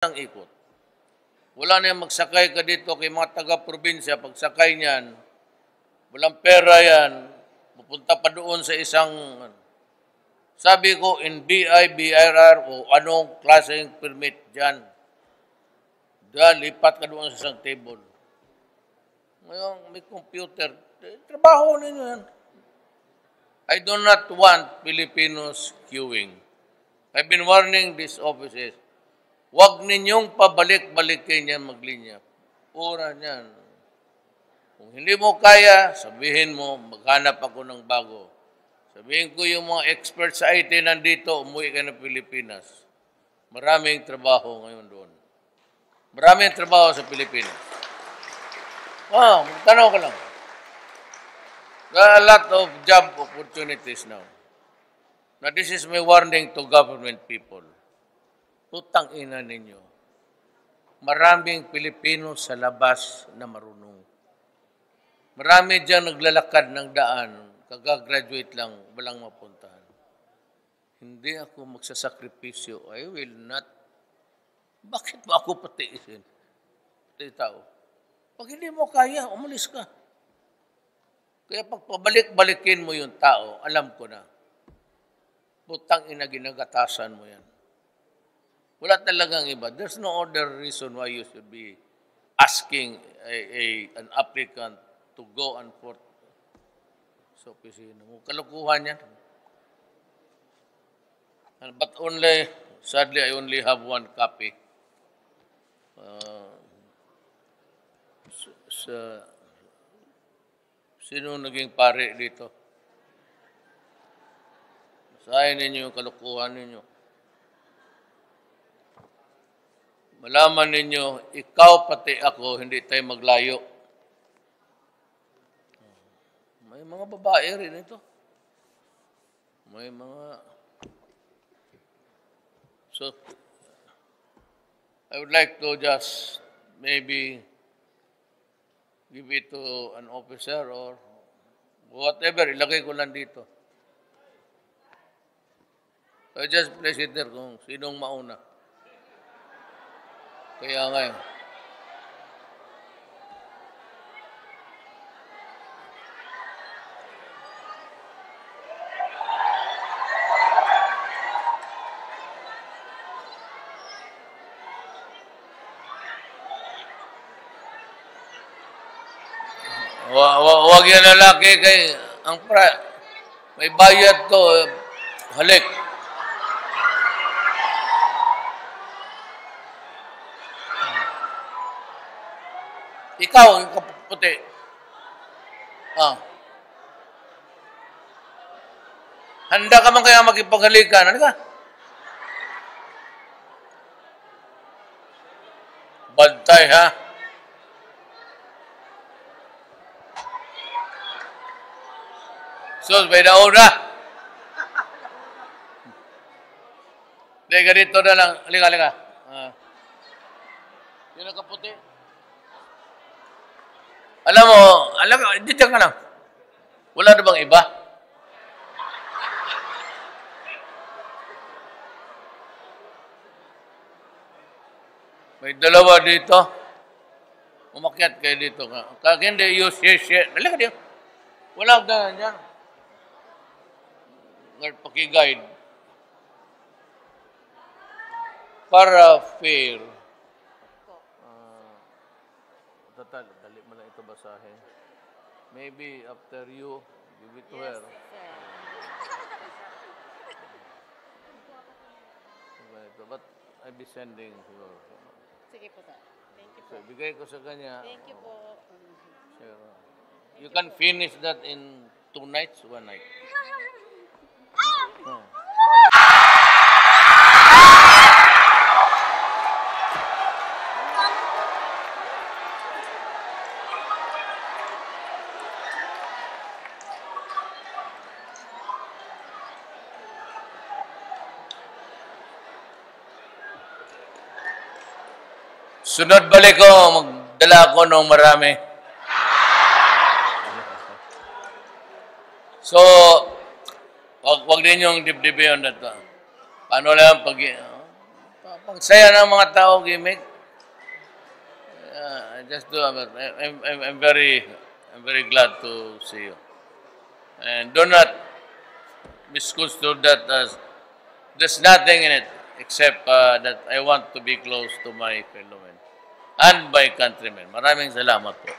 ng ikot. Wala na yung magsakay ka dito kay mga taga-probinsya. Pagsakay niyan, walang pera yan. Pupunta pa doon sa isang, sabi ko, in BI, BIR o anong klaseng permit dyan. Diyan, lipat ka doon sa isang table. Ngayon, may computer. Trabaho ninyo yan. I do not want Filipinos queuing. I've been warning these offices. Huwag ninyong pabalik-balikin yan maglinya. Pura niyan. Kung hindi mo kaya, sabihin mo, maghanap ako ng bago. Sabihin ko yung mga experts sa IT nandito, umuwi ka ng Pilipinas. Maraming trabaho ngayon doon. Maraming trabaho sa Pilipinas. Magtanong ka lang. There are a lot of job opportunities now. Now, this is my warning to government people. Putang ina ninyo. Maraming Pilipino sa labas na marunong. Marami dyan naglalakad ng daan, kagagraduate lang, walang mapuntahan. Hindi ako magsasakripisyo. I will not. Bakit ba ako patiisin? Pati tao. Pag hindi mo kaya, umalis ka. Kaya pag pabalik-balikin mo yung tao, alam ko na. Putang ina, ginagatasan mo yan. Wala talagang iba. There's no other reason why you should be asking an applicant to go and forth sa opisina mo. Kalukuhan yan. But sadly, I only have one copy. Sino naging pare dito? Basahin ninyo yung kalukuhan ninyo. Malaman ninyo, ikaw pati ako, hindi tayo maglayo. May mga babae rin ito. May mga... So, I would like to just maybe give it to an officer or whatever, ilagay ko lang dito. So just place it there kung sinong mauna. Kaya ngayon. Huwag yan lalaki kay may bayad to, halik. Ikaw, yung kaputi. Handa ka man kaya makipaghalikan. Ano ka? Bantay, ha? Sus, may nauna. Hindi, ganito na lang. Halika. Yun ang kaputi. Alam mo, dito ka lang. Wala na bang iba? May dalawa dito. Umakyat kayo dito. Kag hindi, you share. Halika dito. Wala ka dyan. Paki-guide. Para fair. Dali mo lang ito basahin. Maybe after you, give it to her. But I'll be sending your... Sige po, sir. Thank you po. So, bigay ko sa kanya. Thank you po. Sure. You can finish that in 2 nights, 1 night. Sunod balik ko, magdala ako ng marami. So, wag din yung dibdib yun. Paano lang Pagsaya ng mga tao, gimmick. Just do. I'm very glad to see you. And do not misconstrue that as there's nothing in it except that I want to be close to my fellow men and my countrymen. Maraming salamat po.